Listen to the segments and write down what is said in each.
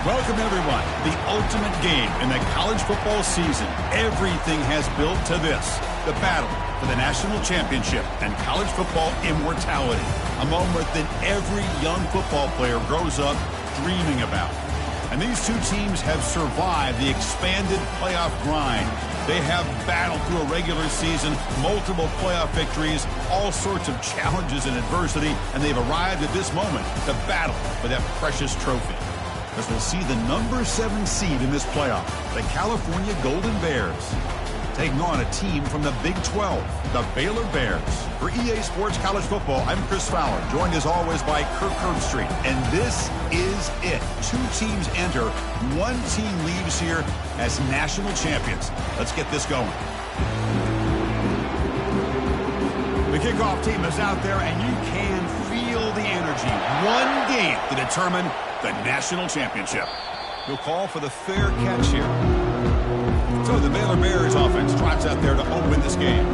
Welcome, everyone. The ultimate game in the college football season. Everything has built to this. The battle for the national championship and college football immortality. A moment that every young football player grows up dreaming about. And these two teams have survived the expanded playoff grind. They have battled through a regular season, multiple playoff victories, all sorts of challenges and adversity, and they've arrived at this moment, the battle for that precious trophy. As we'll see the number 7 seed in this playoff, the California Golden Bears, taking on a team from the Big 12, the Baylor Bears. For EA Sports College Football, I'm Chris Fowler, joined as always by Kirk Herbstreit. And this is it. 2 teams enter, 1 team leaves here as national champions. Let's get this going. The kickoff team is out there, and you can feel the energy. 1 game to determine the national championship. He'll call for the fair catch here. So the Baylor Bears offense trots out there to open this game.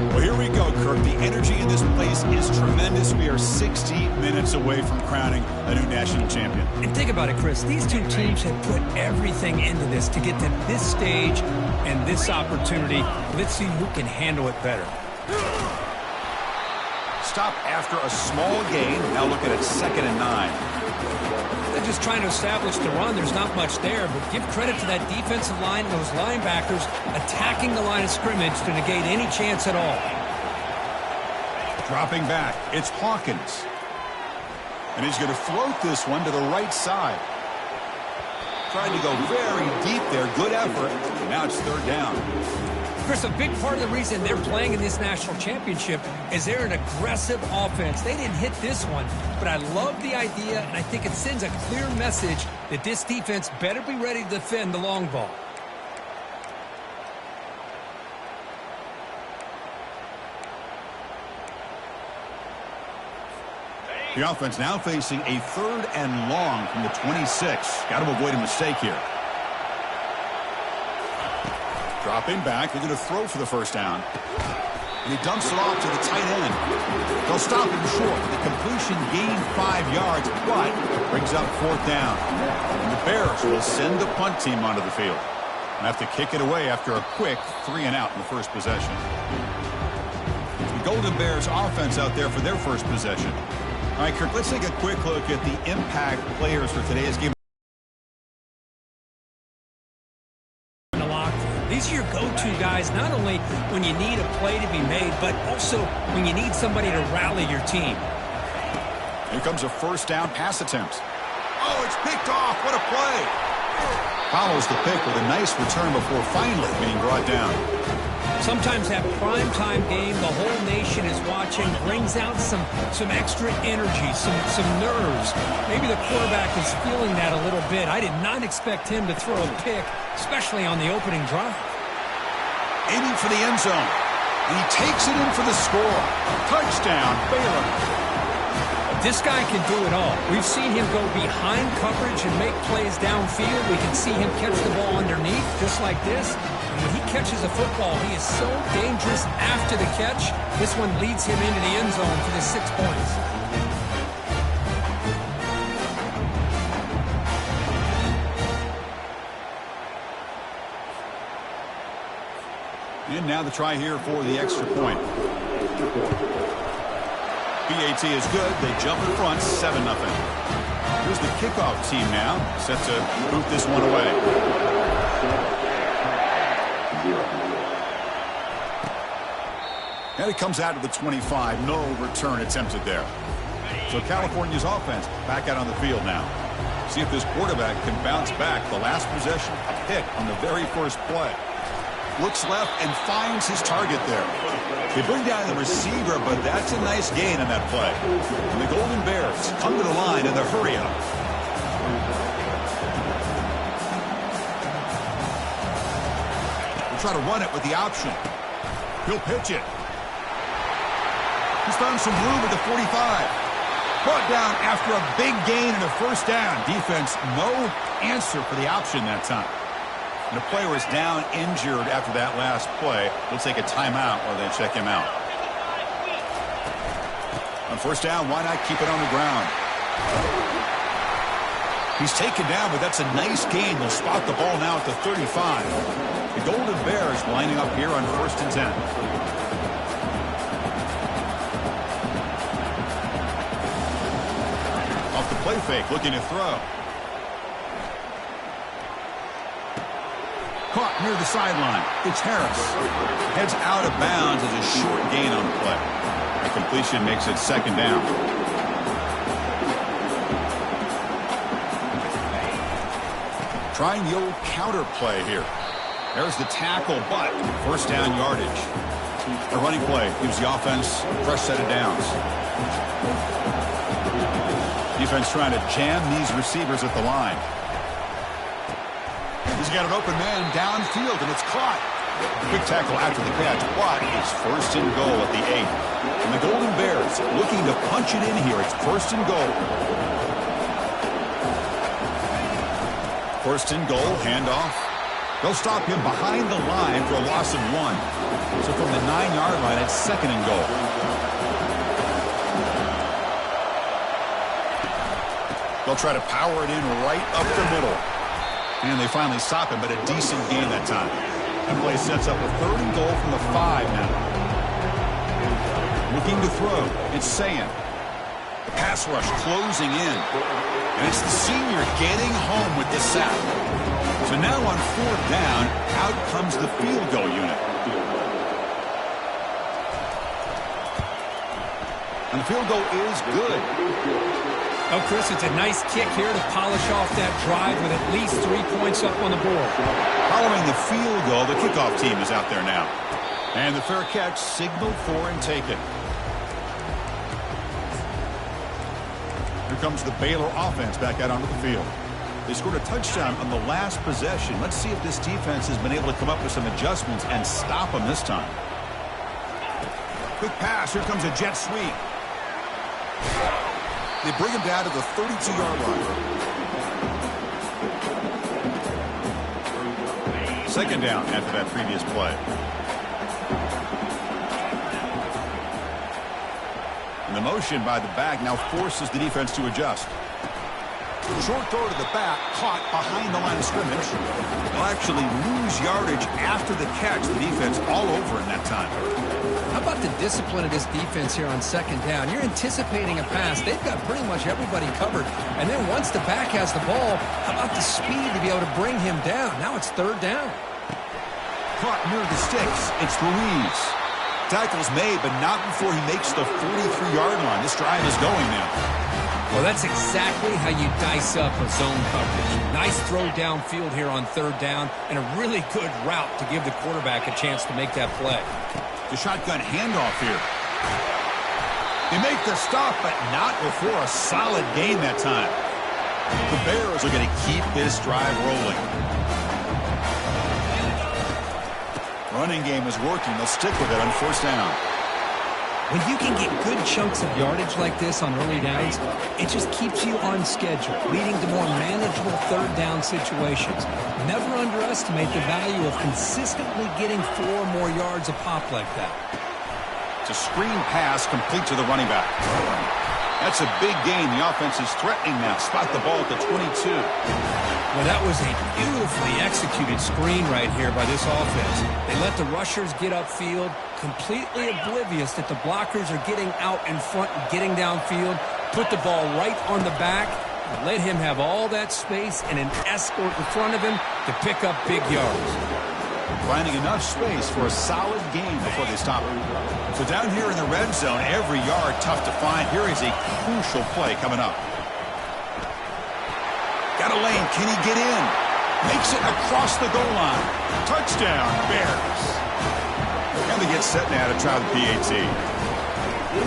Well, here we go, Kirk. The energy in this place is tremendous. We are 60 minutes away from crowning a new national champion. And think about it, Chris. These two teams have put everything into this to get to this stage and this opportunity. Let's see who can handle it better. Stop after a small gain. Now look at it, 2nd and 9. They're just trying to establish the run. There's not much there, but give credit to that defensive line and those linebackers attacking the line of scrimmage to negate any chance at all. Dropping back, it's Hawkins. And he's going to float this one to the right side. Trying to go very deep there. Good effort. And now it's 3rd down. Chris, a big part of the reason they're playing in this national championship is they're an aggressive offense. They didn't hit this one, but I love the idea, and I think it sends a clear message that this defense better be ready to defend the long ball. The offense now facing a 3rd and long from the 26. Got to avoid a mistake here. Dropping back, they're going to throw for the 1st down. And he dumps it off to the tight end. They'll stop him short. The completion gained 5 yards, but brings up 4th down. And the Bears will send the punt team onto the field. And have to kick it away after a quick 3 and out in the first possession. The Golden Bears offense out there for their first possession. All right, Kirk, let's take a quick look at the impact players for today's game. These are your go-to guys, not only when you need a play to be made, but also when you need somebody to rally your team. Here comes a 1st down pass attempt. Oh, it's picked off. What a play. Follows the pick with a nice return before finally being brought down. Sometimes that primetime game, the whole nation is watching, brings out some extra energy, some nerves. Maybe the quarterback is feeling that a little bit. I did not expect him to throw a pick, especially on the opening drive. Aiming for the end zone. And he takes it in for the score. Touchdown, Baylor. This guy can do it all. We've seen him go behind coverage and make plays downfield. We can see him catch the ball underneath, just like this. And when he catches a football, he is so dangerous after the catch. This one leads him into the end zone for the 6 points. And now the try here for the extra point. BAT is good. They jump in front, 7-0. Here's the kickoff team now, set to boot this one away. And it comes out to the 25. No return attempted there. So California's offense back out on the field now. See if this quarterback can bounce back. The last possession, a pick on the very first play. Looks left and finds his target there. They bring down the receiver, but that's a nice gain on that play. And the Golden Bears come to the line in the hurry-up. We'll try to run it with the option. He'll pitch it. He's found some room at the 45. Brought down after a big gain and a 1st down. Defense, no answer for the option that time. And the player is down injured after that last play. We'll take a timeout while they check him out. On 1st down, why not keep it on the ground? He's taken down, but that's a nice gain. They'll spot the ball now at the 35. The Golden Bears lining up here on 1st and 10. Off the play fake, looking to throw. Caught near the sideline. It's Harris. Heads out of bounds as a short gain on the play. A completion makes it 2nd down. Trying the old counter play here. There's the tackle, but 1st down yardage. The running play gives the offense a fresh set of downs. Defense trying to jam these receivers at the line. He's got an open man downfield, and it's caught. Quick tackle after the catch, but it's 1st and goal at the 8. And the Golden Bears looking to punch it in here. It's 1st and goal. 1st and goal, handoff. They'll stop him behind the line for a loss of 1. So from the 9-yard line, it's 2nd and goal. They'll try to power it in right up the middle. And they finally stop him, but a decent gain that time. That play sets up a 3rd and goal from the 5 now. Looking to throw. It's Sayan. The pass rush closing in. And it's the senior getting home with the sack. So now on 4th down, out comes the field goal unit. And the field goal is good. Oh, Chris, it's a nice kick here to polish off that drive with at least 3 points up on the board. Following the field goal, the kickoff team is out there now. And the fair catch signaled for and taken. Here comes the Baylor offense back out onto the field. They scored a touchdown on the last possession. Let's see if this defense has been able to come up with some adjustments and stop them this time. Quick pass. Here comes a jet sweep. They bring him down to the 32-yard line. 2nd down after that previous play. And the motion by the back now forces the defense to adjust. Short throw to the back, caught behind the line of scrimmage. They'll actually lose yardage after the catch. The defense all over in that time. How about the discipline of this defense here on 2nd down? You're anticipating a pass. They've got pretty much everybody covered. And then once the back has the ball, how about the speed to be able to bring him down? Now it's 3rd down. Caught near the sticks. It's Ruiz. Tackle's made, but not before he makes the 43-yard line. This drive is going now. Well, that's exactly how you dice up a zone coverage. Nice throw downfield here on 3rd down, and a really good route to give the quarterback a chance to make that play. The shotgun handoff here. They make the stop, but not before a solid gain that time. The Bears are going to keep this drive rolling. Running game is working. They'll stick with it on 1st down. When you can get good chunks of yardage like this on early downs, it just keeps you on schedule, leading to more manageable 3rd down situations. Never underestimate the value of consistently getting 4 more yards a pop like that. It's a screen pass complete to the running back. That's a big gain. The offense is threatening now. Spot the ball at the 22. Well, that was a beautifully executed screen right here by this offense. They let the rushers get upfield, completely oblivious that the blockers are getting out in front and getting downfield, put the ball right on the back, and let him have all that space and an escort in front of him to pick up big yards. Finding enough space for a solid gain before they stop him. So down here in the red zone, every yard tough to find. Here is a crucial play coming up. Got a lane. Can he get in? Makes it across the goal line. Touchdown, Bears. And they get set now to try the PAT.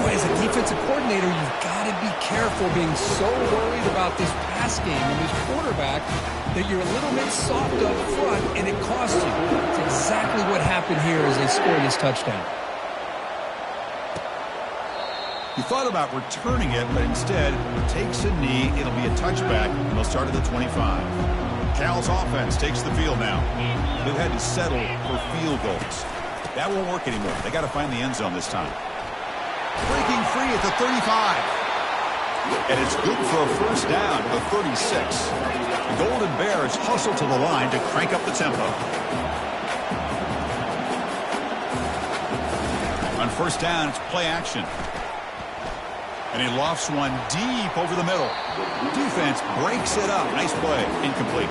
Boy, as a defensive coordinator, you've got to be careful being so worried about this pass game and this quarterback that you're a little bit soft up front and it costs you. It's exactly what happened here as they scored this touchdown. He thought about returning it, but instead takes a knee. It'll be a touchback, and they'll start at the 25. Cal's offense takes the field now. They've had to settle for field goals. That won't work anymore. They got to find the end zone this time. Breaking free at the 35. And it's good for a first down to the 36. The Golden Bears hustle to the line to crank up the tempo. On first down, it's play action. And he lofts one deep over the middle. Defense breaks it up. Nice play. Incomplete.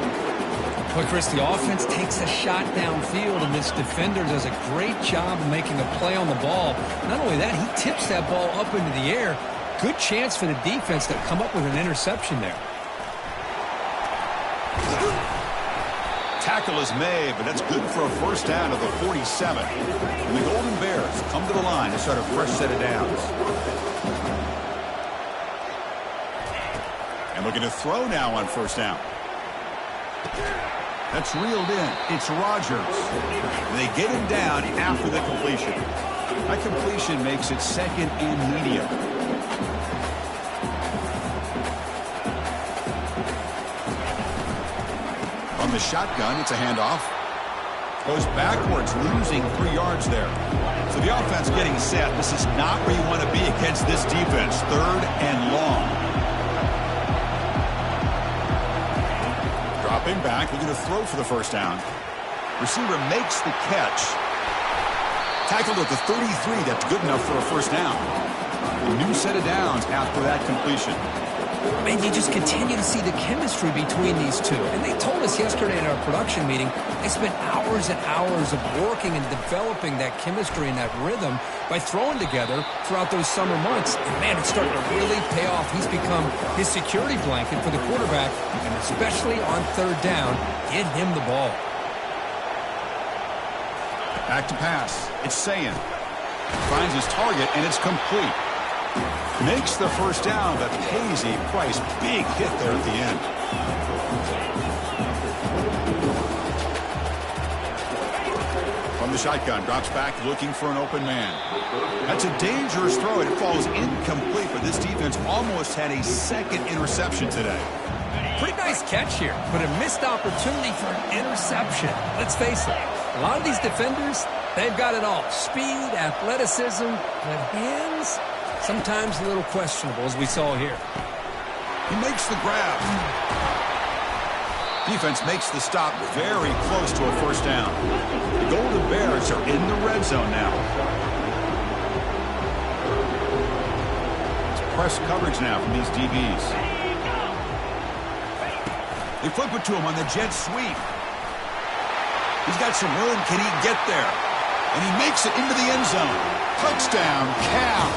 Well, Chris, the offense takes a shot downfield, and this defender does a great job of making a play on the ball. Not only that, he tips that ball up into the air. Good chance for the defense to come up with an interception there. Tackle is made, but that's good for a first down of the 47. And the Golden Bears come to the line to start a fresh set of downs. And looking to throw now on first down. That's reeled in. It's Rodgers. And they get him down after the completion. That completion makes it second and medium. From the shotgun, it's a handoff. Goes backwards, losing 3 yards there. So the offense getting set. This is not where you want to be against this defense. 3rd and long. Dropping back, looking to throw for the first down. Receiver makes the catch. Tackled at the 33. That's good enough for a first down. A new set of downs after that completion. Man, you just continue to see the chemistry between these two. And they told us yesterday in our production meeting, they spent hours and hours of working and developing that chemistry and that rhythm by throwing together throughout those summer months. And, man, it's starting to really pay off. He's become his security blanket for the quarterback, and especially on 3rd down, get him the ball. Back to pass. It's Sayin. Finds his target, and it's complete. Makes the first down, but pays a price. Big hit there at the end. From the shotgun, drops back looking for an open man. That's a dangerous throw. It falls incomplete, but this defense almost had a second interception today. Pretty nice catch here, but a missed opportunity for an interception. Let's face it, a lot of these defenders, they've got it all. Speed, athleticism, but hands, sometimes a little questionable, as we saw here. He makes the grab. Defense makes the stop very close to a first down. The Golden Bears are in the red zone now. It's press coverage now from these DBs. They flip it to him on the jet sweep. He's got some room. Can he get there? And he makes it into the end zone. Touchdown, Cal.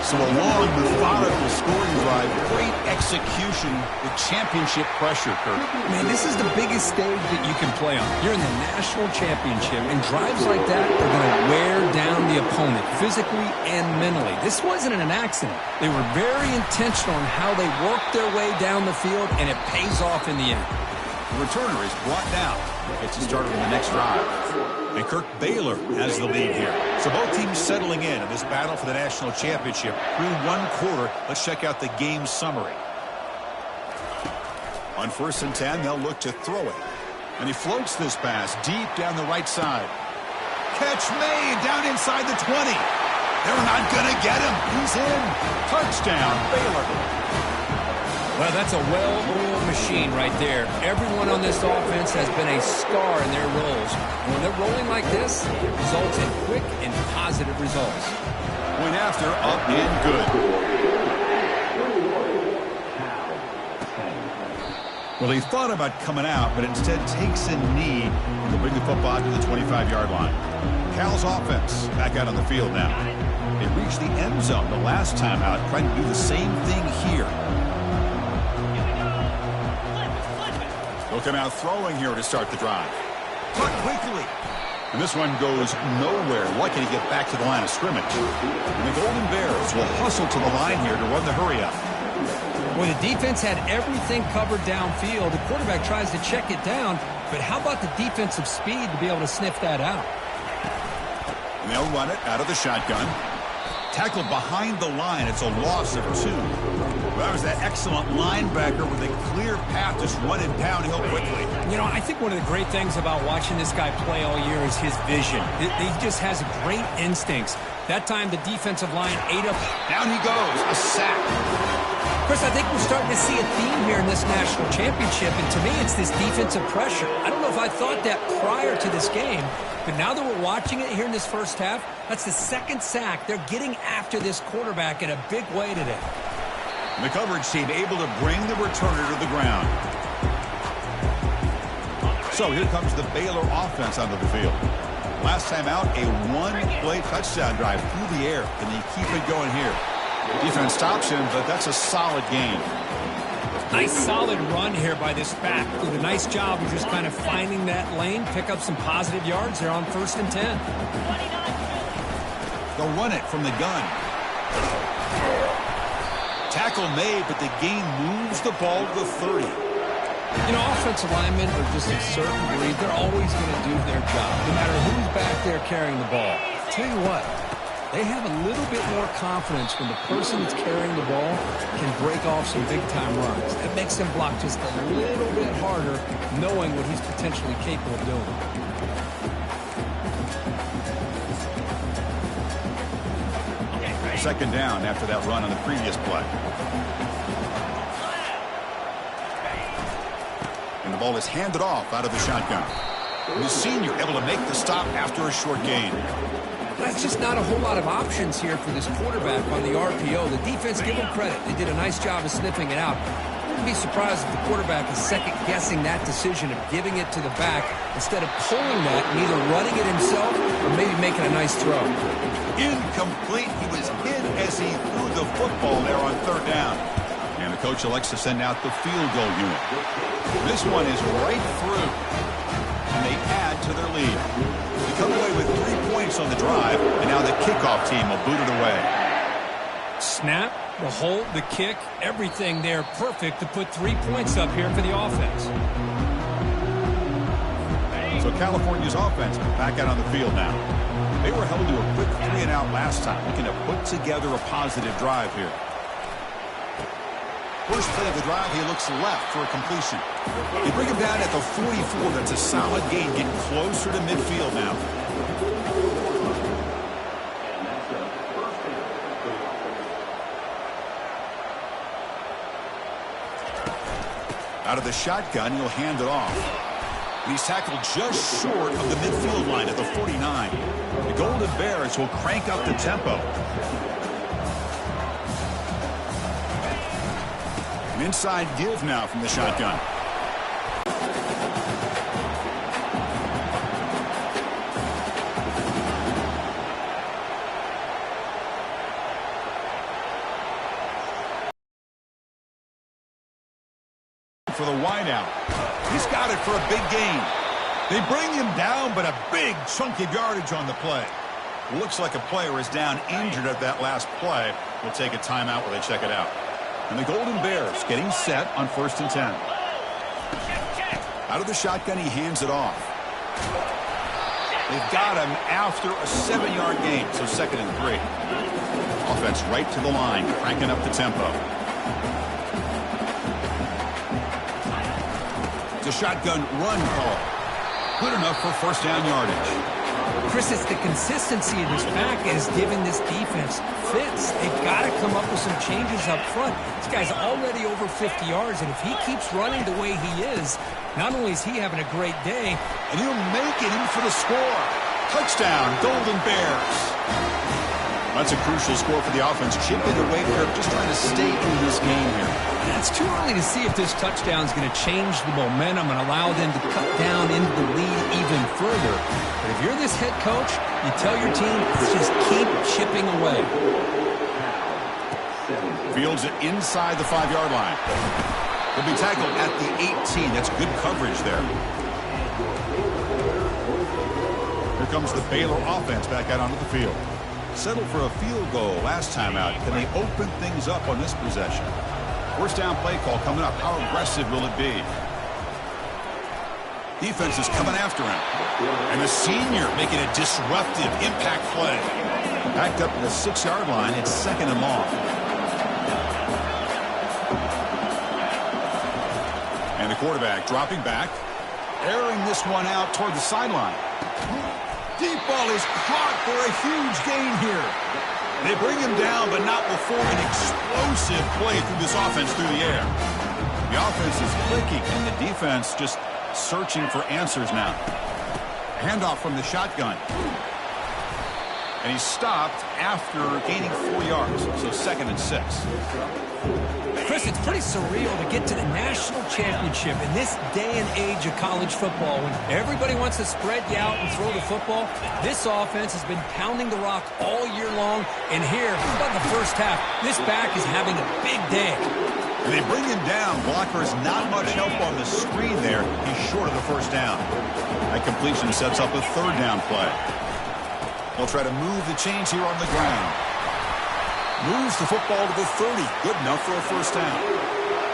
So a long, methodical scoring drive. Great execution with championship pressure, Kurt. Man, this is the biggest stage that you can play on. You're in the national championship, and drives like that are going to wear down the opponent physically and mentally. This wasn't an accident. They were very intentional in how they worked their way down the field, and it pays off in the end. The returner is brought down. Gets to start on the next drive. And Kirk Baylor has the lead here. So both teams settling in this battle for the national championship through 1 quarter. Let's check out the game summary. On 1st and 10, they'll look to throw it. And he floats this pass deep down the right side. Catch made down inside the 20. They're not going to get him. He's in. Touchdown, Baylor. Well, that's a well-oiled machine right there. Everyone on this offense has been a star in their roles. And when they're rolling like this, it results in quick and positive results. Point after, up and good. Well, he thought about coming out, but instead takes a knee to bring the football to the 25-yard line. Cal's offense back out on the field now. They reached the end zone the last time out, trying to do the same thing here. They'll come out throwing here to start the drive. Cut quickly. And this one goes nowhere. Lucky to get back to the line of scrimmage. And the Golden Bears will hustle to the line here to run the hurry-up. Well, the defense had everything covered downfield. The quarterback tries to check it down, but how about the defensive speed to be able to sniff that out? And they'll run it out of the shotgun. Tackled behind the line. It's a loss of 2. Well, that was that excellent linebacker with a clear path just running downhill quickly. You know, I think one of the great things about watching this guy play all year is his vision. He just has great instincts. That time, the defensive line ate up. Down he goes, a sack. Chris, I think we're starting to see a theme here in this national championship, and to me, it's this defensive pressure. I don't know if I thought that prior to this game, but now that we're watching it here in this first half, that's the second sack. They're getting after this quarterback in a big way today. The coverage team able to bring the returner to the ground. So here comes the Baylor offense onto the field. Last time out, a one-play touchdown drive through the air, and they keep it going here. Defense stops him, but that's a solid gain. Nice solid run here by this back. Did a nice job of just kind of finding that lane, pick up some positive yards there on 1st and 10. They'll run it from the gun. Tackle made, but the gain moves the ball to the 30. You know, offensive linemen are just a certain breed. They're always going to do their job, no matter who's back there carrying the ball. Tell you what, they have a little bit more confidence when the person that's carrying the ball can break off some big-time runs. That makes them block just a little bit harder, knowing what he's potentially capable of doing. Second down after that run on the previous play. And the ball is handed off out of the shotgun. The senior able to make the stop after a short gain. That's just not a whole lot of options here for this quarterback on the RPO. The defense, give them credit. They did a nice job of sniffing it out. I wouldn't be surprised if the quarterback is second-guessing that decision of giving it to the back instead of pulling that and either running it himself or maybe making a nice throw. Incomplete. He was hit as he threw the football there on third down. And the coach elects to send out the field goal unit. This one is right through. And they add to their lead. They come away with 3 points on the drive, and now the kickoff team will boot it away. Snap, the hold, the kick, everything there perfect to put 3 points up here for the offense. So California's offense back out on the field now. They were held to a quick 3-and-out last time, looking to put together a positive drive here. First play of the drive, he looks left for a completion. They bring him down at the 44. That's a solid gain, getting closer to midfield now. Out of the shotgun, he'll hand it off. And he's tackled just short of the midfield line at the 49. The Golden Bears will crank up the tempo. An inside give now from the shotgun. For the wideout. He's got it for a big gain. They bring him down, but a big chunk of yardage on the play. Looks like a player is down injured at that last play. We'll take a timeout while they check it out. And the Golden Bears getting set on 1st and 10. Out of the shotgun, he hands it off. They've got him after a 7-yard gain, so 2nd and 3. Offense right to the line, cranking up the tempo. It's a shotgun run call. Good enough for 1st down yardage. Chris, it's the consistency of this back is giving this defense fits. They've got to come up with some changes up front. This guy's already over 50 yards, and if he keeps running the way he is, not only is he having a great day, and he'll make it in for the score. Touchdown, Golden Bears. That's a crucial score for the offense. Chipping away here, just trying to stay in this game here. It's too early to see if this touchdown is going to change the momentum and allow them to cut down into the lead even further. But if you're this head coach, you tell your team, just keep chipping away. Fields it inside the 5-yard line. He'll be tackled at the 18. That's good coverage there. Here comes the Baylor offense back out onto the field. Settled for a field goal last time out. Can they open things up on this possession? First down play call coming up. How aggressive will it be? Defense is coming after him. And the senior making a disruptive impact play. Backed up to the 6-yard line. It's 2nd and long. The quarterback dropping back, airing this one out toward the sideline. Deep ball is caught for a huge gain here. They bring him down, but not before an explosive play through this offense through the air. The offense is clicking, and the defense just searching for answers now. Handoff from the shotgun. And he stopped after gaining 4 yards, so 2nd and 6. Chris, it's pretty surreal to get to the national championship in this day and age of college football when everybody wants to spread you out and throw the football. This offense has been pounding the rock all year long, and here, about the first half, this back is having a big day. And they bring him down. Blocker's not much help on the screen there. He's short of the first down. That completion sets up a 3rd down play. They'll try to move the chains here on the ground. Moves the football to the 30. Good enough for a first down.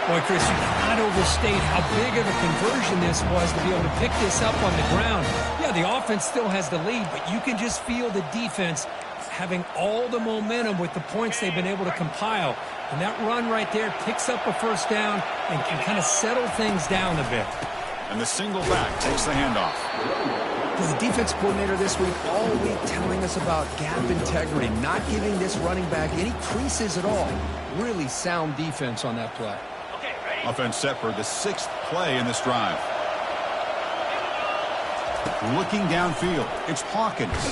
Boy, Chris, you cannot overstate how big of a conversion this was to be able to pick this up on the ground. Yeah, the offense still has the lead, but you can just feel the defense having all the momentum with the points they've been able to compile. And that run right there picks up a first down and can kind of settle things down a bit. And the single back takes the handoff. The defense coordinator this week all week telling us about gap integrity, not giving this running back any creases at all. Really sound defense on that play. Offense set for the 6th play in this drive. Looking downfield, it's Hawkins.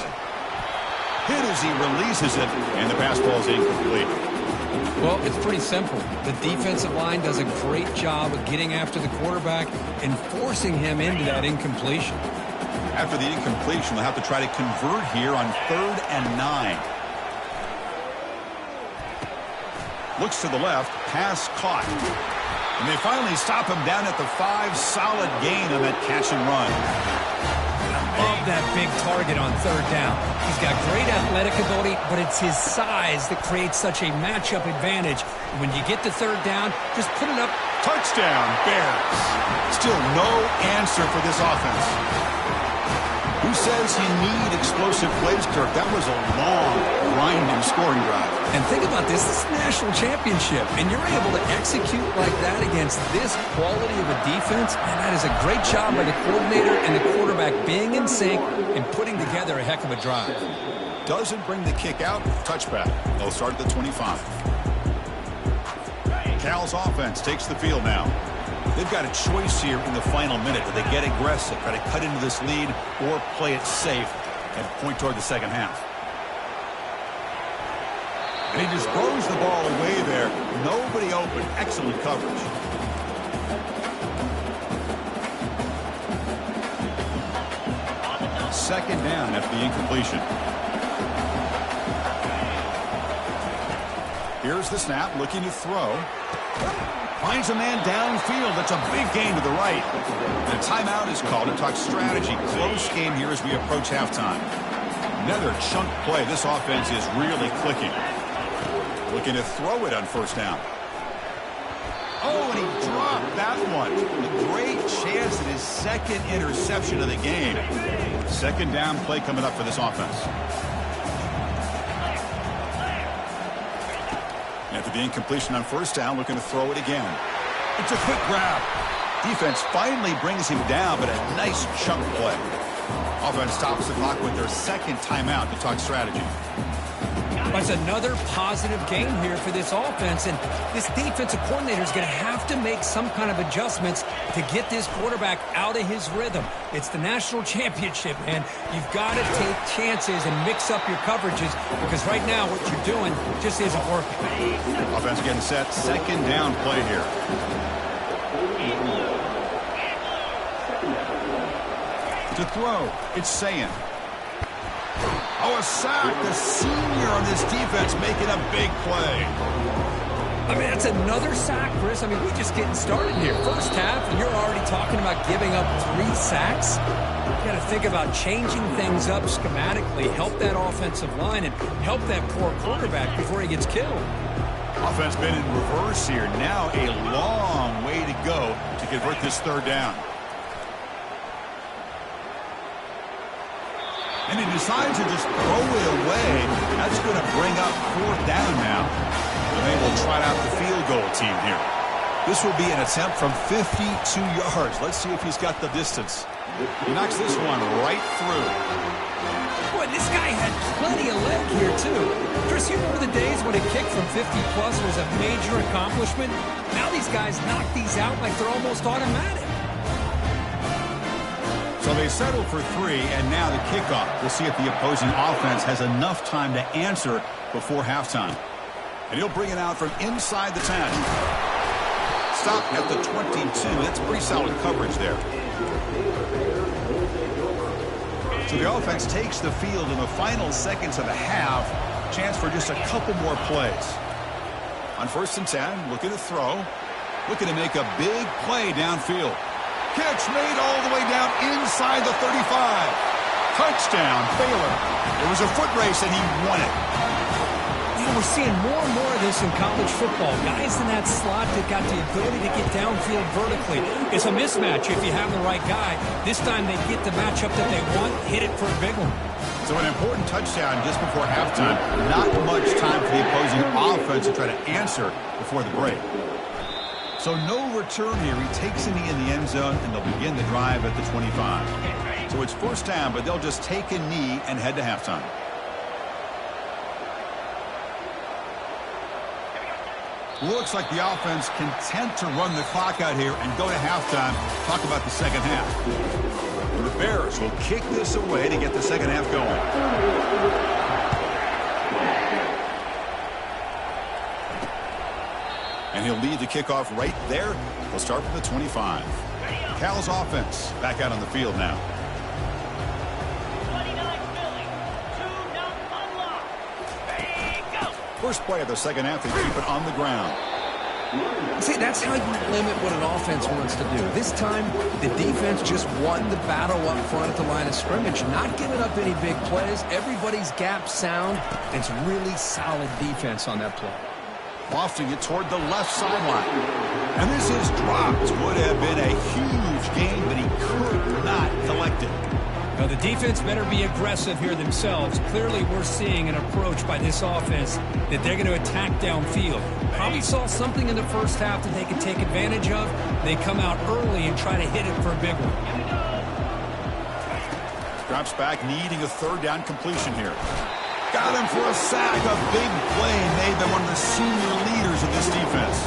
Hit as he releases it, and the pass ball is incomplete. Well, it's pretty simple. The defensive line does a great job of getting after the quarterback and forcing him into that incompletion. After the incompletion, they'll have to try to convert here on 3rd and 9. Looks to the left, pass caught. And they finally stop him down at the 5. Solid gain on that catch and run. Love that big target on 3rd down. He's got great athletic ability, but it's his size that creates such a matchup advantage. When you get to 3rd down, just put it up. Touchdown, Bears. Still no answer for this offense. Who says you need explosive plays, Kirk? That was a long, grinding scoring drive. And think about this. This is a national championship, and you're able to execute like that against this quality of a defense, and that is a great job by the coordinator and the quarterback being in sync and putting together a heck of a drive. Doesn't bring the kick out. Touchback. They'll start at the 25. Cal's offense takes the field now. They've got a choice here in the final minute. Do they get aggressive, try to cut into this lead, or play it safe and point toward the second half? And he just throws the ball away there. Nobody open. Excellent coverage. Second down after the incompletion. Here's the snap, looking to throw. Finds a man downfield. That's a big gain to the right. And a timeout is called to talk strategy. Close game here as we approach halftime. Another chunk play. This offense is really clicking. Looking to throw it on 1st down. Oh, and he dropped that one. A great chance at his 2nd interception of the game. 2nd down play coming up for this offense. After the incompletion on 1st down, looking to throw it again. It's a quick grab. Defense finally brings him down, but a nice chunk play. Offense stops the clock with their 2nd timeout to talk strategy. That's another positive game here for this offense, and this defensive coordinator is going to have to make some kind of adjustments to get this quarterback out of his rhythm. It's the national championship, man. You've got to take chances and mix up your coverages because right now what you're doing just isn't working. Offense getting set. 2nd down play here. To throw, it's Sayin. Oh, a sack. The senior on this defense making a big play. I mean, that's another sack, Chris. I mean, we're just getting started here. First half, and you're already talking about giving up 3 sacks. You got to think about changing things up schematically, help that offensive line, and help that poor quarterback before he gets killed. Offense been in reverse here. Now a long way to go to convert this 3rd down. And he decides to just throw it away. That's going to bring up 4th down now. And they will trot out the field goal team here. This will be an attempt from 52 yards. Let's see if he's got the distance. He knocks this one right through. Boy, this guy had plenty of leg here, too. Chris, you remember the days when a kick from 50-plus was a major accomplishment? Now these guys knock these out like they're almost automatic. So they settle for 3, and now the kickoff. We'll see if the opposing offense has enough time to answer before halftime. And he'll bring it out from inside the 10. Stop at the 22. That's pretty solid coverage there. So the offense takes the field in the final seconds of the half. Chance for just a couple more plays. On 1st and 10, looking to throw. Looking to make a big play downfield. Catch made all the way down inside the 35. Touchdown, Baylor. It was a foot race, and he won it. We're seeing more and more of this in college football. Guys in that slot that got the ability to get downfield vertically. It's a mismatch if you have the right guy. This time they get the matchup that they want, hit it for a big one. So an important touchdown just before halftime. Not much time for the opposing offense to try to answer before the break. So no return here. He takes a knee in the end zone, and they'll begin the drive at the 25. So it's 1st down, but they'll just take a knee and head to halftime. Looks like the offense content to run the clock out here and go to halftime. Talk about the second half. And the Bears will kick this away to get the second half going. And he'll lead the kickoff right there. We'll start from the 25. Cal's offense back out on the field now. First play of the second half, they keep it on the ground. See, that's how you limit what an offense wants to do. This time, the defense just won the battle up front at the line of scrimmage, not giving up any big plays. Everybody's gap sound. It's really solid defense on that play. Lofting it toward the left sideline. And this is dropped. Would have been a huge gain, but he could not collect it. Now, the defense better be aggressive here themselves. Clearly, we're seeing an approach by this offense that they're going to attack downfield. Probably saw something in the first half that they could take advantage of. They come out early and try to hit it for a big one. Drops back, needing a 3rd down completion here. Got him for a sack. A big play made by one of the senior leaders of this defense.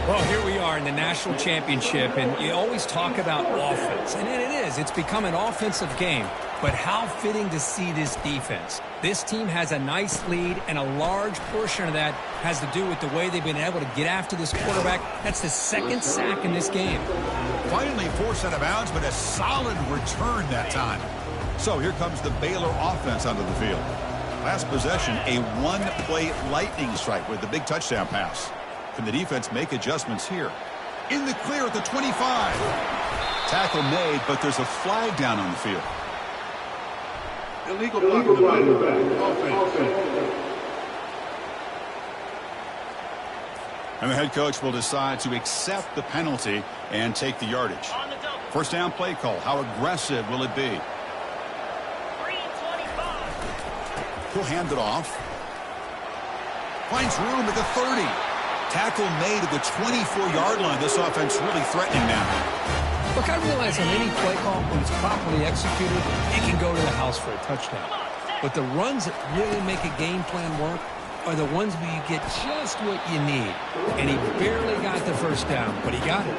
Well, here we are in the national championship, and you always talk about offense. And it is. It's become an offensive game. But how fitting to see this defense. This team has a nice lead, and a large portion of that has to do with the way they've been able to get after this quarterback. That's the 2nd sack in this game. Finally forced out of bounds, but a solid return that time. So here comes the Baylor offense onto the field. Last possession, a 1-play lightning strike with the big touchdown pass. Can the defense make adjustments here? In the clear at the 25. Tackle made, but there's a flag down on the field. Illegal block in the back. And the head coach will decide to accept the penalty and take the yardage. 1st down play call. How aggressive will it be? He'll hand it off. Finds room at the 30. Tackle made at the 24-yard line. This offense really threatening now. Look, I realize on any play call, when it's properly executed, it can go to the house for a touchdown. But the runs that really make a game plan work are the ones where you get just what you need. And he barely got the 1st down, but he got it.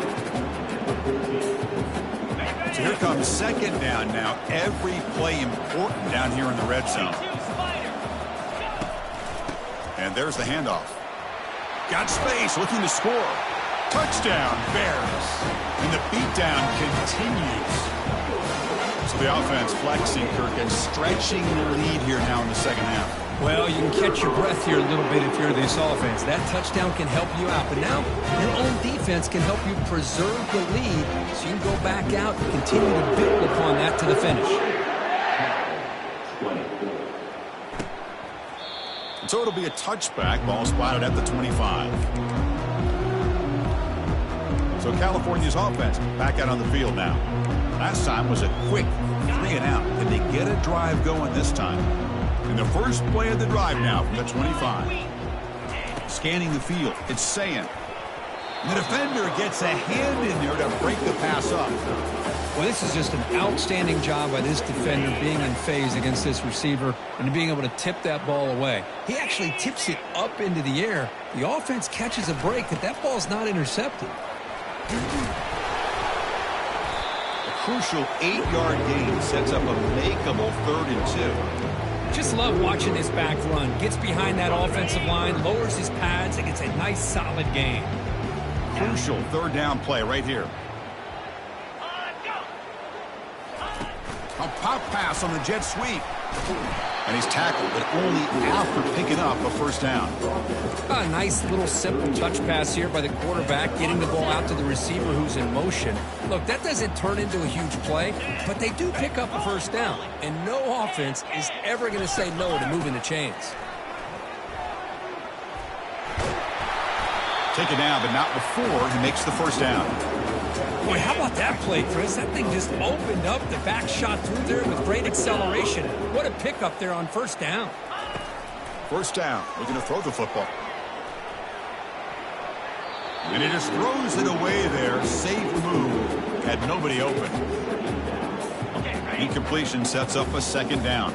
So here comes 2nd down now. Every play important down here in the red zone. And there's the handoff. Got space, looking to score. Touchdown, Bears. And the beatdown continues. So the offense flexing, Kirk, and stretching the lead here now in the second half. Well, you can catch your breath here a little bit if you're this offense. That touchdown can help you out. But now your own defense can help you preserve the lead so you can go back out and continue to build upon that to the finish. So it'll be a touchback. Ball spotted at the 25. So California's offense back out on the field now. Last time was a quick 3-and-out. Can they get a drive going this time? And the first play of the drive now from the 25. Scanning the field. It's Sayan. The defender gets a hand in there to break the pass up. Well, this is just an outstanding job by this defender being in phase against this receiver and being able to tip that ball away. He actually tips it up into the air. The offense catches a break, but that ball's not intercepted. A crucial 8-yard gain sets up a makeable 3rd and 2. Just love watching this back run. Gets behind that offensive line, lowers his pads, and gets a nice solid gain. Crucial 3rd down play right here. A pop pass on the jet sweep. And he's tackled, but only after picking up a 1st down. A nice little simple touch pass here by the quarterback, getting the ball out to the receiver who's in motion. Look, that doesn't turn into a huge play, but they do pick up a 1st down. And no offense is ever going to say no to moving the chains. Take it down, but not before he makes the 1st down. Boy, how about that play, Chris? That thing just opened up. The back shot through there with great acceleration. What a pickup there on 1st down. 1st down. Looking to throw the football. And he just throws it away there. Safe move. Had nobody open. Incompletion sets up a 2nd down.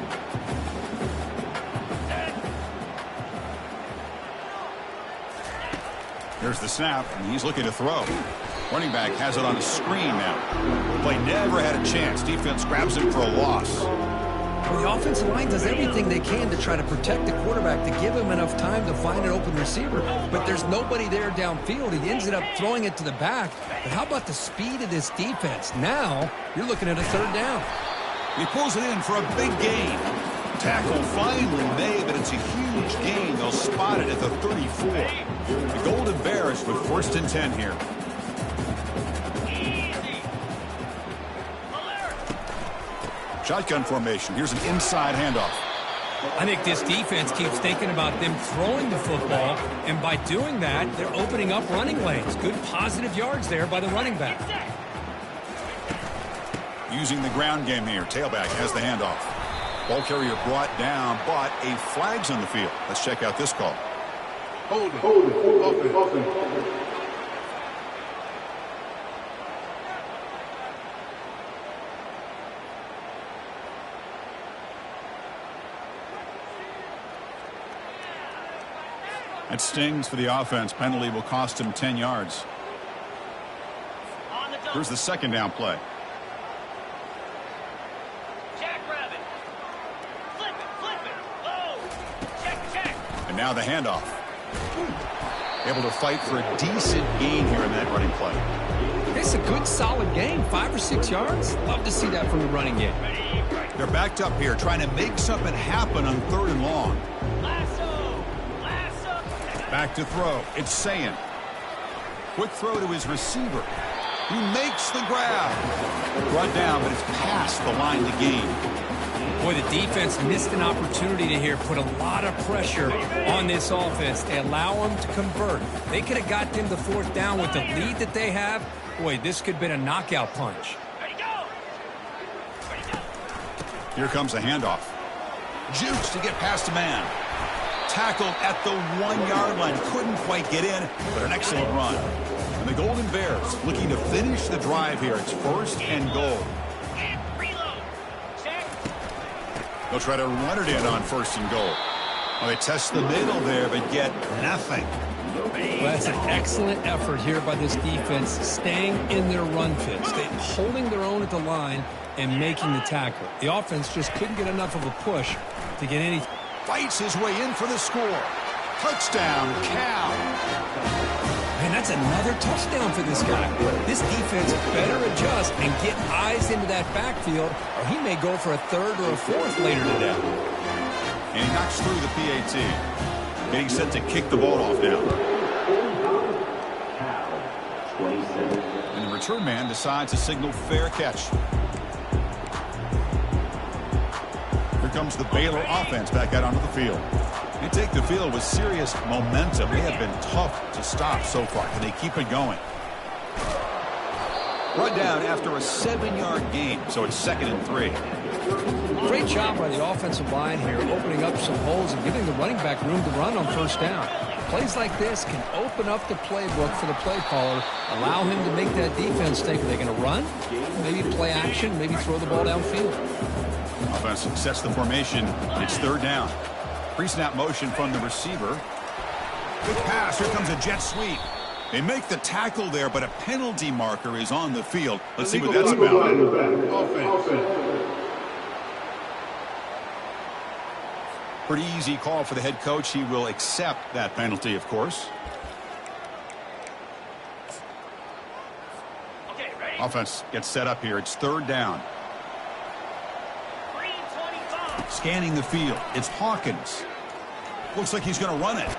Here's the snap, and he's looking to throw. Running back has it on a screen now. Play never had a chance. Defense grabs him for a loss. Well, the offensive line does everything they can to try to protect the quarterback to give him enough time to find an open receiver. But there's nobody there downfield. He ends up throwing it to the back. But how about the speed of this defense? Now you're looking at a 3rd down. He pulls it in for a big gain. Tackle finally made, but it's a huge gain. They'll spot it at the 34. The Golden Bears with 1st and 10 here. Shotgun formation. Here's an inside handoff. I think this defense keeps thinking about them throwing the football, and by doing that, they're opening up running lanes. Good positive yards there by the running back. Using the ground game here. Tailback has the handoff. Ball carrier brought down, but a flag's on the field. Let's check out this call. Hold it. That stings for the offense. Penalty will cost him 10 yards. Here's the 2nd down play. And now the handoff. Able to fight for a decent gain here in that running play. It's a good, solid gain. 5 or 6 yards. Love to see that from the running game. They're backed up here, trying to make something happen on 3rd and long. Back to throw. It's Sayin. Quick throw to his receiver, who makes the grab. Brought down, but it's past the line to gain. Boy, the defense missed an opportunity to here put a lot of pressure on this offense. They allow them to convert. They could have got them to 4th down with the lead that they have. Boy, this could have been a knockout punch. Here comes a handoff. Jukes to get past a man. Tackled at the 1-yard line. Couldn't quite get in, but an excellent run. And the Golden Bears looking to finish the drive here. It's 1st and goal. They'll try to run it in on 1st and goal. Well, they test the middle there, but get nothing. Well, that's an excellent effort here by this defense, staying in their run fits. They're holding their own at the line and making the tackle. The offense just couldn't get enough of a push to get any. Fights his way in for the score. Touchdown, Cal. Man, that's another touchdown for this guy. This defense better adjust and get eyes into that backfield, or he may go for a 3rd or a 4th later today. And he knocks through the PAT. Getting set to kick the ball off now. And the return man decides to signal fair catch. Here comes the Baylor offense back out onto the field. They take the field with serious momentum. They have been tough to stop so far. Can they keep it going? Run down after a 7-yard gain, so it's 2nd and 3. Great job by the offensive line here, opening up some holes and giving the running back room to run on 1st down. Plays like this can open up the playbook for the play caller, allow him to make that defense think, are they going to run? Maybe play action, maybe throw the ball downfield. Offense sets the formation. It's third down. Pre-snap motion from the receiver. Good pass. Here comes a jet sweep. They make the tackle there, but a penalty marker is on the field. Let's see what that's about. Pretty easy call for the head coach. He will accept that penalty, of course. Okay, ready? Offense gets set up here. It's third down. Scanning the field. It's Hawkins. Looks like he's going to run it.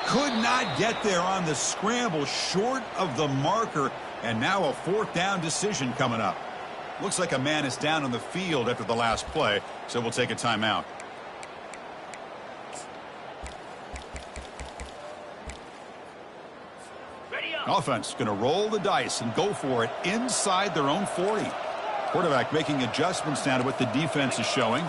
Could not get there on the scramble, short of the marker, and now a fourth down decision coming up. Looks like a man is down on the field after the last play, so we'll take a timeout. Offense going to roll the dice and go for it inside their own 40. Quarterback making adjustments now to what the defense is showing.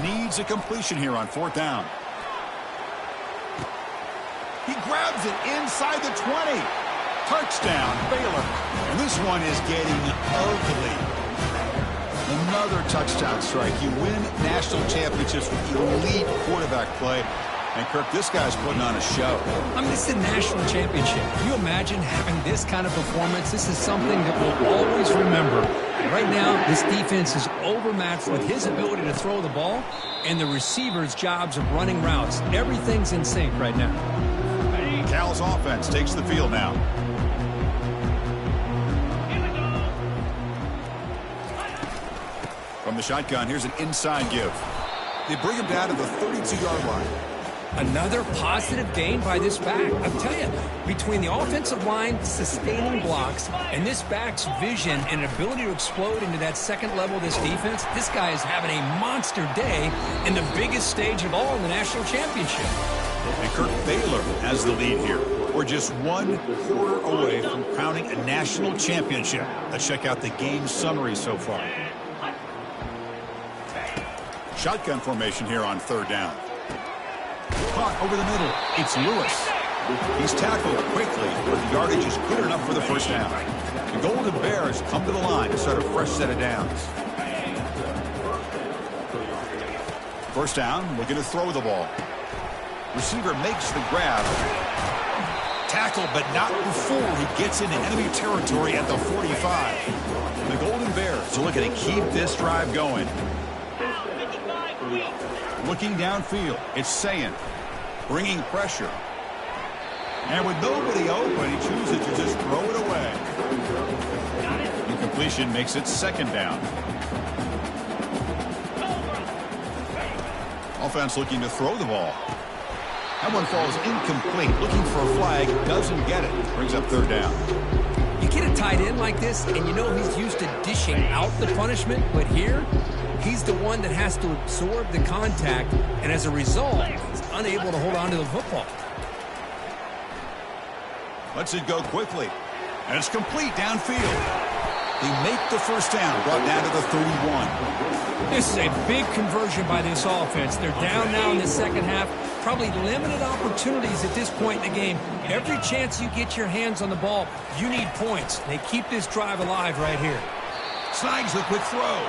Needs a completion here on fourth down. He grabs it inside the 20. Touchdown, Baylor. And this one is getting ugly. Another touchdown strike. You win national championships with elite quarterback play. And, Kirk, this guy's putting on a show. I mean, this is a national championship. Can you imagine having this kind of performance? This is something that we'll always remember. Right now, this defense is overmatched with his ability to throw the ball and the receivers' jobs of running routes. Everything's in sync right now. Cal's offense takes the field now. From the shotgun, here's an inside give. They bring him down to the 32-yard line. Another positive gain by this back. I'll tell you, between the offensive line sustaining blocks and this back's vision and ability to explode into that second level of this defense, this guy is having a monster day in the biggest stage of all in the national championship. And Kirk, Baylor has the lead here. We're just 1 quarter away from crowning a national championship. Let's check out the game summary so far. Shotgun formation here on third down. Caught over the middle. It's Lewis. He's tackled quickly, but the yardage is good enough for the first down. The Golden Bears come to the line to start a fresh set of downs. First down, looking to throw the ball. Receiver makes the grab. Tackle, but not before he gets into enemy territory at the 45. The Golden Bears are looking to keep this drive going. Looking downfield, it's Sayin, bringing pressure. And with nobody open, he chooses to just throw it away. Incompletion makes it second down. Offense looking to throw the ball. That one falls incomplete. Looking for a flag, doesn't get it. Brings up third down. You get a tight end like this, and you know he's used to dishing out the punishment, but here, he's the one that has to absorb the contact, and as a result, he's unable to hold on to the football. Lets it go quickly, and it's complete downfield. They make the first down, brought down to the 31. This is a big conversion by this offense. They're down now in the second half. Probably limited opportunities at this point in the game. Every chance you get your hands on the ball, you need points. They keep this drive alive right here. Snags the quick throw.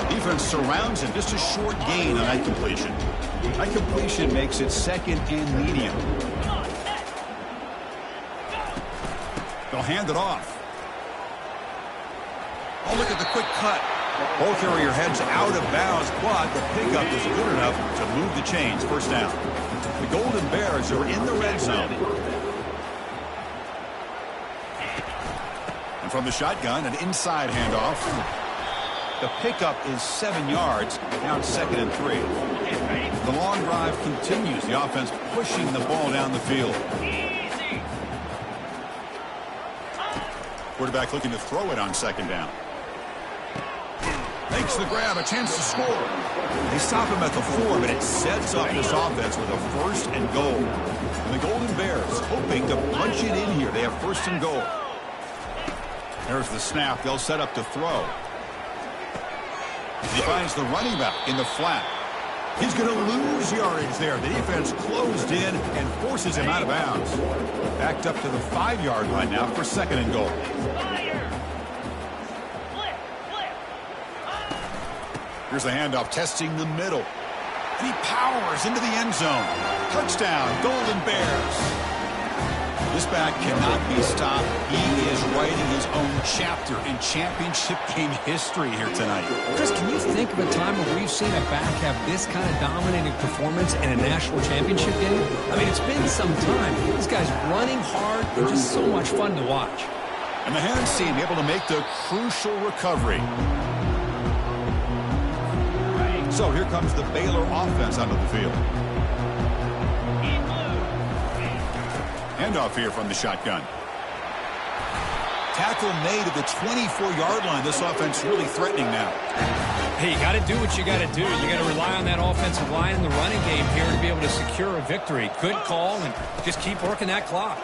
Defense surrounds him. Just a short gain on that completion. That completion makes it second and medium. They'll hand it off. Oh, look at the quick cut. Ball carrier heads out of bounds, but the pickup is good enough to move the chains. First down. The Golden Bears are in the red zone. And from the shotgun, an inside handoff. The pickup is 7 yards. Now it's second and 3. The long drive continues. The offense pushing the ball down the field. Quarterback looking to throw it on second down. Makes the grab, a chance to score. They stop him at the 4, but it sets up this offense with a first and goal. And the Golden Bears hoping to punch it in here. They have first and goal. There's the snap. They'll set up to throw. He finds the running back in the flat. He's going to lose yardage there. The defense closed in and forces him out of bounds. Backed up to the 5-yard line now for 2nd and goal. Here's the handoff, testing the middle. And he powers into the end zone. Touchdown, Golden Bears. This back cannot be stopped. He is writing his own chapter in championship game history here tonight. Chris, can you think of a time where we've seen a back have this kind of dominating performance in a national championship game? I mean, it's been some time. This guy's running hard and just so much fun to watch. And the hands team able to make the crucial recovery. So here comes the Baylor offense onto the field. Handoff here from the shotgun. Tackle made at the 24-yard line. This offense really threatening now. Hey, you got to do what you got to do. You got to rely on that offensive line in the running game here to be able to secure a victory. Good call, and just keep working that clock.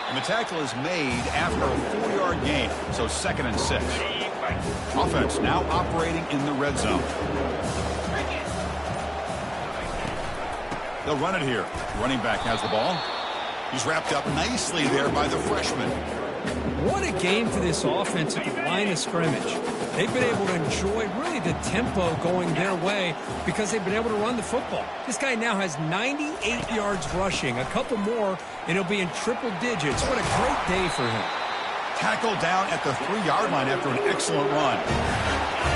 And the tackle is made after a 4-yard gain, so 2nd and 6. Offense now operating in the red zone. They'll run it here. Running back has the ball. He's wrapped up nicely there by the freshman. What a game for this offense at the line of scrimmage. They've been able to enjoy really the tempo going their way because they've been able to run the football. This guy now has 98 yards rushing. A couple more, and he'll be in triple digits. What a great day for him. Tackled down at the 3-yard line after an excellent run.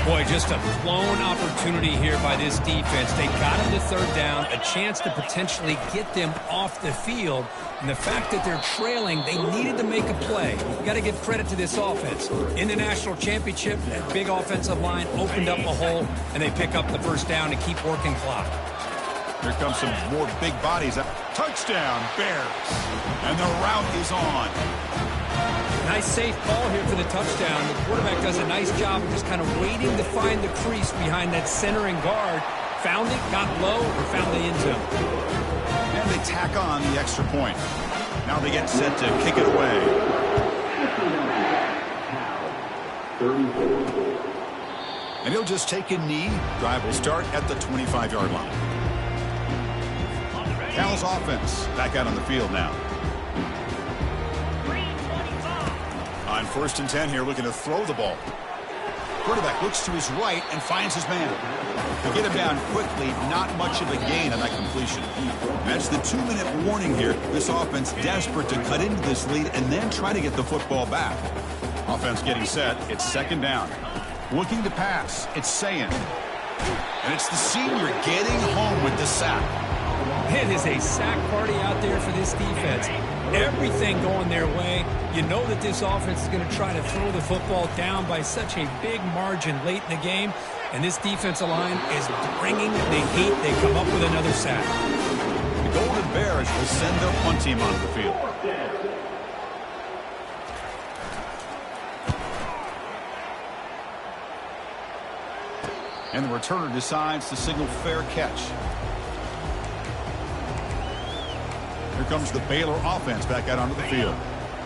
Boy, just a blown opportunity here by this defense. They got him to 3rd down, a chance to potentially get them off the field. And the fact that they're trailing, they needed to make a play. You got to give credit to this offense. In the national championship, that big offensive line opened up a hole, and they pick up the 1st down and keep working clock. Here comes some more big bodies. Touchdown, Bears. And the route is on. Nice safe ball here for the touchdown. The quarterback does a nice job of just kind of waiting to find the crease behind that center and guard. Found it, got low, and found the end zone. And they tack on the extra point. Now they get set to kick it away. And he'll just take a knee. Drive will start at the 25-yard line. Cal's offense back out on the field now. On 1st and 10 here, looking to throw the ball. Quarterback looks to his right and finds his man. To get him down quickly, not much of a gain on that completion. That's the 2-minute warning here. This offense desperate to cut into this lead and then try to get the football back. Offense getting set. It's 2nd down. Looking to pass. It's Sayin. And it's the senior getting home with the sack. It is a sack party out there for this defense. Everything going their way. You know that this offense is going to try to throw the football down by such a big margin late in the game. And this defensive line is bringing the heat. They come up with another sack. The Golden Bears will send their punt team onto the field. And the returner decides to signal fair catch. Here comes the Baylor offense back out onto the field.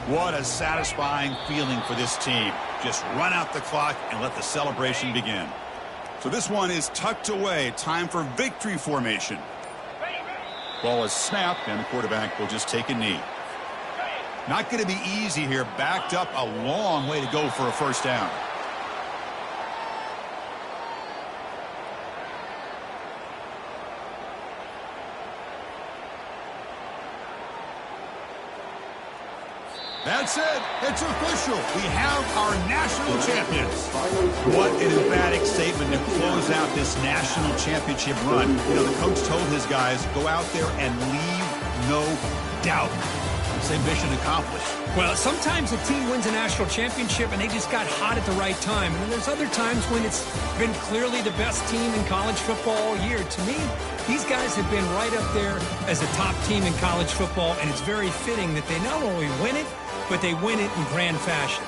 What a satisfying feeling for this team. Just run out the clock and let the celebration begin. So this one is tucked away. Time for victory formation. Ball is snapped, and the quarterback will just take a knee. Not going to be easy here. Backed up a long way to go for a 1st down. That's it. It's official. We have our national champions. What an emphatic statement to close out this national championship run. You know, the coach told his guys, go out there and leave no doubt. Say mission accomplished. Well, sometimes a team wins a national championship and they just got hot at the right time. And then there's other times when it's been clearly the best team in college football all year. To me, these guys have been right up there as a top team in college football, and it's very fitting that they not only win it, but they win it in grand fashion.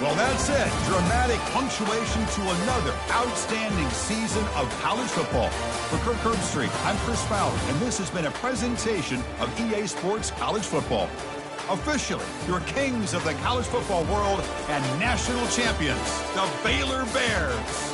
Well, that's it. Dramatic punctuation to another outstanding season of college football. For Kirk Herbstreit, I'm Chris Fowler, and this has been a presentation of EA Sports College Football. Officially, your kings of the college football world and national champions, the Baylor Bears.